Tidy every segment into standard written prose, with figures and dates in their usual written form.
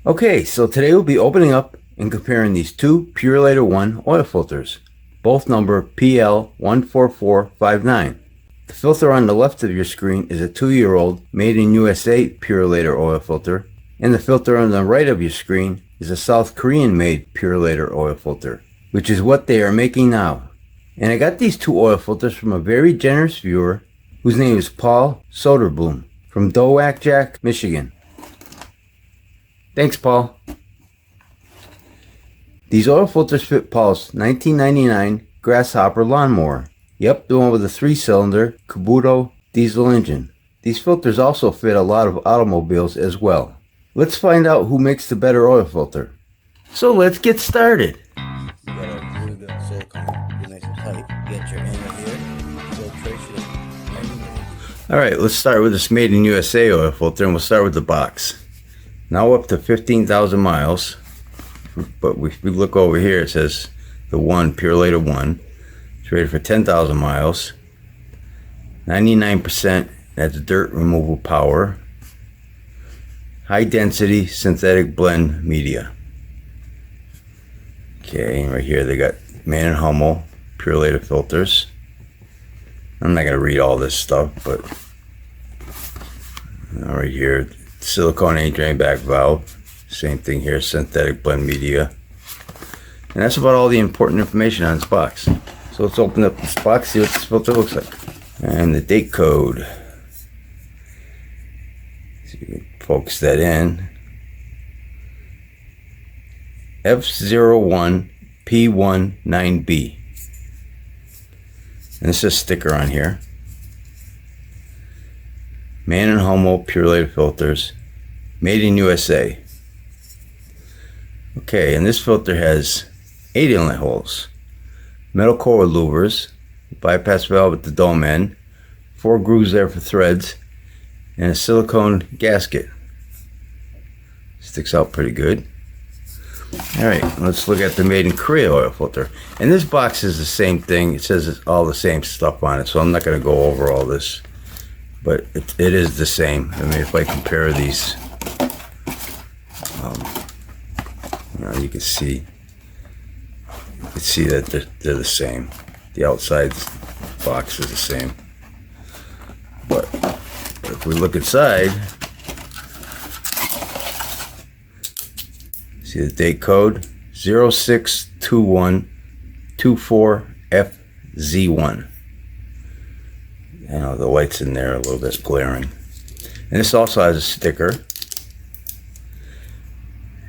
Okay, so today we'll be opening up and comparing these two Purolator 1 oil filters, both number PL14459. The filter on the left of your screen is a 2-year-old made in USA Purolator oil filter, and the filter on the right of your screen is a South Korean made Purolator oil filter, which is what they are making now. And I got these two oil filters from a very generous viewer whose name is Paul Soderblom from Dowakjak, Michigan. Thanks, Paul. These oil filters fit Paul's 1999 Grasshopper lawnmower. Yep, the one with a 3-cylinder Kubota diesel engine. These filters also fit a lot of automobiles as well. Let's find out who makes the better oil filter. So let's get started. You gotta glue the silicone, be nice and tight. Get your inlet here, filtration. Alright, let's start with this made in USA oil filter, and we'll start with the box. Now up to 15,000 miles, but if we look over here, it says the Purolator 1. It's rated for 10,000 miles. 99% that's dirt removal power. High density synthetic blend media. Okay, right here they got Man and Hummel Purolator filters. I'm not going to read all this stuff, but right here, silicone drain back valve. Same thing here, synthetic blend media. And that's about all the important information on this box. So let's open up this box, see what this filter looks like. And the date code. See if we can focus that in. F01P19B. And this is a sticker on here. Man and Hummel Purolator filters, made in USA. Okay, and this filter has 8 inlet holes, metal core with louvers, bypass valve at the dome end, 4 grooves there for threads, and a silicone gasket. Sticks out pretty good. Alright, let's look at the made in Korea oil filter. And this box is the same thing. It says it's all the same stuff on it, so I'm not going to go over all this. But it is the same. I mean, if I compare these, you can see that they're the same. The outside box is the same. But if we look inside, see the date code 062124FZ1. I know the light's in there a little bit glaring. And this also has a sticker.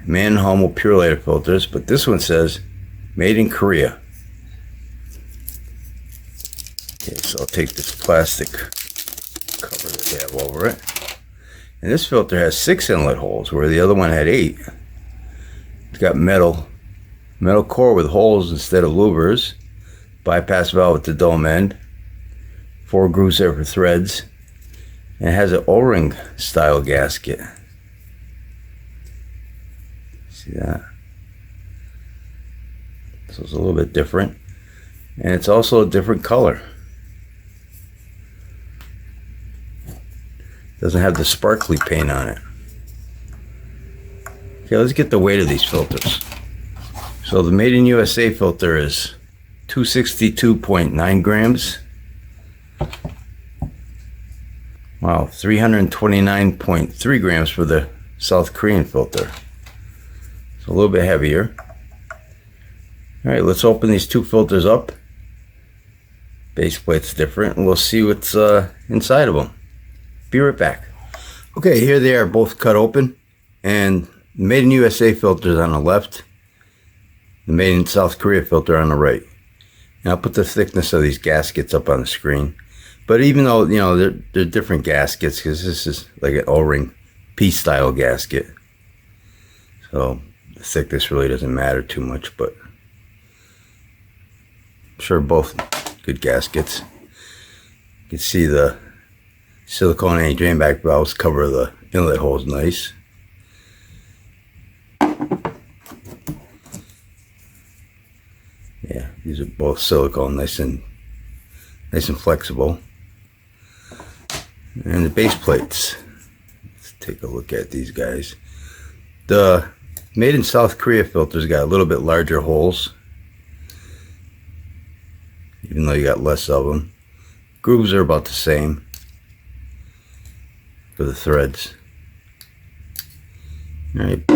Man and Hummel Purolator filters, but this one says made in Korea. Okay, so I'll take this plastic cover that they have over it. And this filter has 6 inlet holes, where the other one had 8. It's got metal core with holes instead of louvers, bypass valve at the dome end, 4 grooves there for threads, and it has an O-ring style gasket. See that? So it's a little bit different, and it's also a different color. Doesn't have the sparkly paint on it. Okay, let's get the weight of these filters. So the made in USA filter is 262.9 grams. Wow, 329.3 grams for the South Korean filter. It's a little bit heavier. Alright, let's open these two filters up. Base plate's different, and we'll see what's inside of them. Be right back. Okay, here they are, both cut open. And the made in USA filters on the left, the made in South Korea filter on the right. And I'll put the thickness of these gaskets up on the screen. But even though, you know, they're different gaskets, because this is like an O-ring P-style gasket. So the thickness really doesn't matter too much, but I'm sure both good gaskets. You can see the silicone drain back valves cover the inlet holes nice. Yeah, these are both silicone, nice and flexible. And the base plates, let's take a look at these guys. The made in South Korea filters got a little bit larger holes, even though you got less of them. Grooves are about the same for the threads. Alright,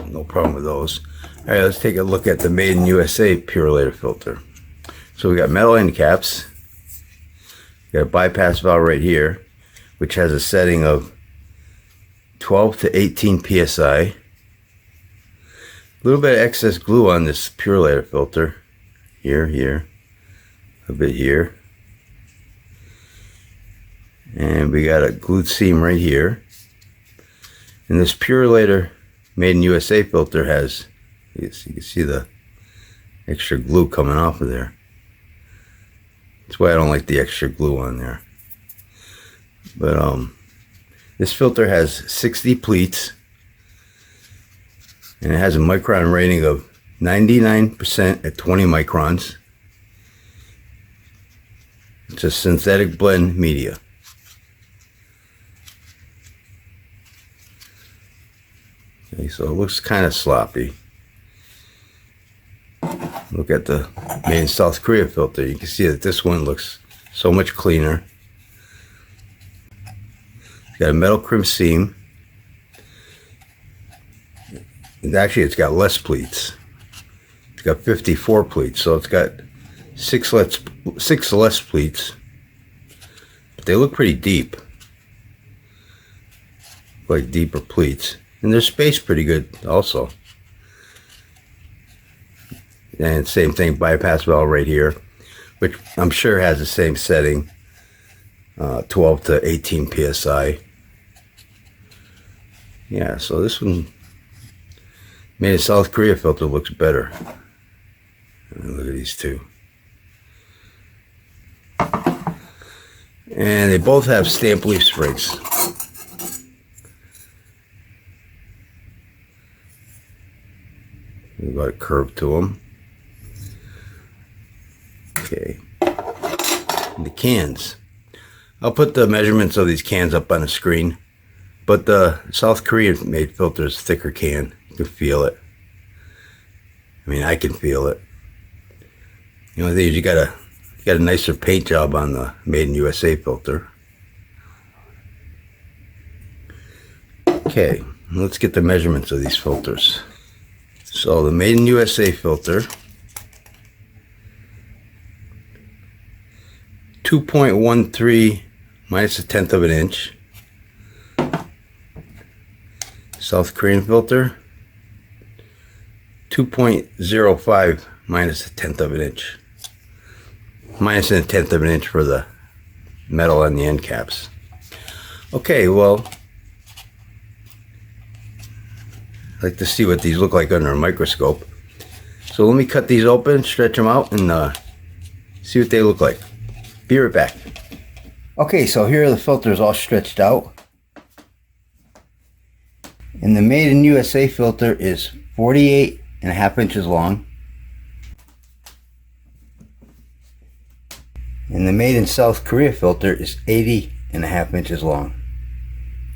no problem with those. Alright, let's take a look at the Made in USA Purolator filter. So we got metal end caps. We got a bypass valve right here, which has a setting of 12 to 18 psi. A little bit of excess glue on this Purolator filter. Here, a bit here. And we got a glued seam right here. And this Purolator Made in USA filter has, you can see the extra glue coming off of there. That's why I don't like the extra glue on there. But this filter has 60 pleats, and it has a micron rating of 99% at 20 microns. It's a synthetic blend media. Okay, so it looks kind of sloppy. Look at the Made in South Korea filter. You can see that this one looks so much cleaner. It's got a metal crimp seam. And actually, it's got less pleats. It's got 54 pleats, so it's got six less pleats. But they look pretty deep, like deeper pleats. And they're spaced pretty good also. And same thing, bypass valve right here, which I'm sure has the same setting, 12 to 18 psi. Yeah, so this one, Made in South Korea filter, looks better. Look at these two. And they both have stamp leaf springs. They've got a curve to them. Okay. And the cans. I'll put the measurements of these cans up on the screen. But the South Korean made filter is thicker can. You can feel it. I mean, I can feel it. The only thing is you got a nicer paint job on the Made in USA filter. Okay, let's get the measurements of these filters. So the Made in USA filter, 2.13 minus 1/10 of an inch. South Korean filter, 2.05 minus 1/10 of an inch. Minus 1/10 of an inch for the metal on the end caps. Okay, well, I'd like to see what these look like under a microscope. So let me cut these open, stretch them out, and see what they look like. Be right back. Okay, so here are the filters all stretched out. And the Made in USA filter is 48.5 inches long. And the Made in South Korea filter is 80.5 inches long.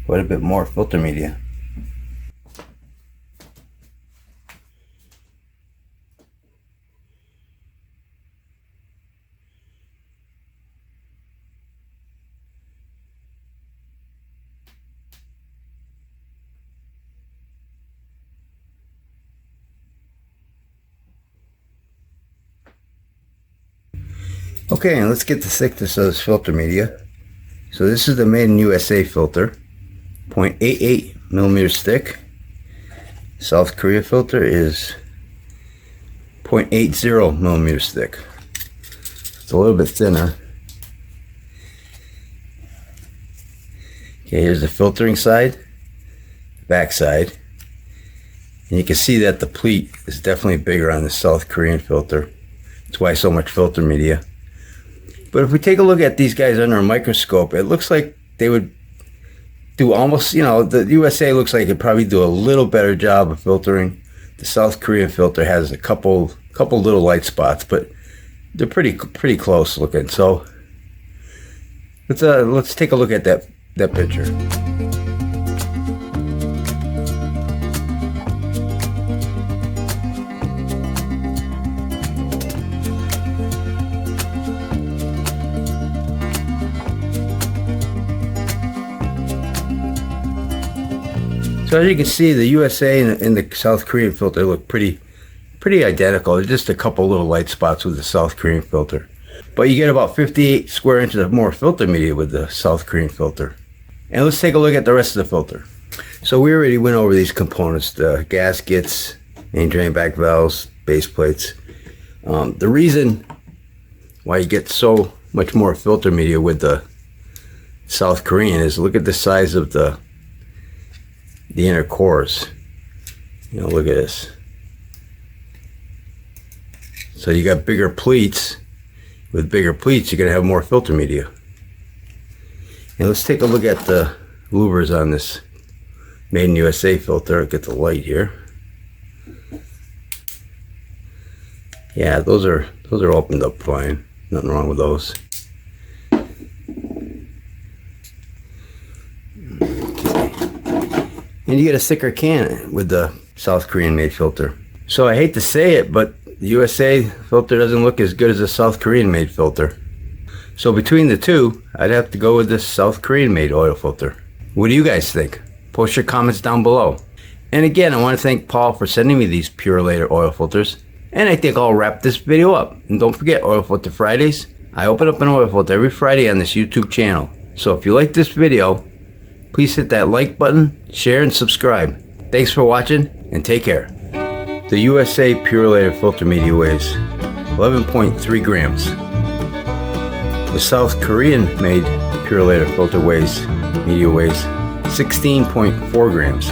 Quite a bit more filter media. Okay, and let's get the thickness of this filter media. So this is the Made in USA filter, 0.88 millimeters thick. South Korea filter is 0.80 millimeters thick. It's a little bit thinner. Okay, here's the filtering side, back side. And you can see that the pleat is definitely bigger on the South Korean filter. That's why so much filter media. But if we take a look at these guys under a microscope, it looks like they would do almost, the USA looks like it'd probably do a little better job of filtering. The South Korean filter has a couple little light spots, but they're pretty close looking. So let's take a look at that picture. So as you can see, the USA and the South Korean filter look pretty identical. There's just a couple little light spots with the South Korean filter. But you get about 58 square inches of more filter media with the South Korean filter. And let's take a look at the rest of the filter. So we already went over these components, the gaskets, main drain back valves, base plates. The reason why you get so much more filter media with the South Korean is look at the size of the inner cores. You know, look at this. So you got bigger pleats. With bigger pleats, you're going to have more filter media. And let's take a look at the louvers on this Made in USA filter. I'll get the light here. Yeah, those are opened up fine. Nothing wrong with those. And you get a thicker can with the South Korean made filter. So I hate to say it, but the USA filter doesn't look as good as the South Korean made filter. So between the two, I'd have to go with this South Korean made oil filter. What do you guys think? Post your comments down below. And again, I want to thank Paul for sending me these Purolator oil filters. And I think I'll wrap this video up. And don't forget, Oil Filter Fridays. I open up an oil filter every Friday on this YouTube channel. So if you like this video, please hit that like button, share, and subscribe. Thanks for watching, and take care. The USA Purolator filter media weighs 11.3 grams. The South Korean made Purolator filter media weighs 16.4 grams.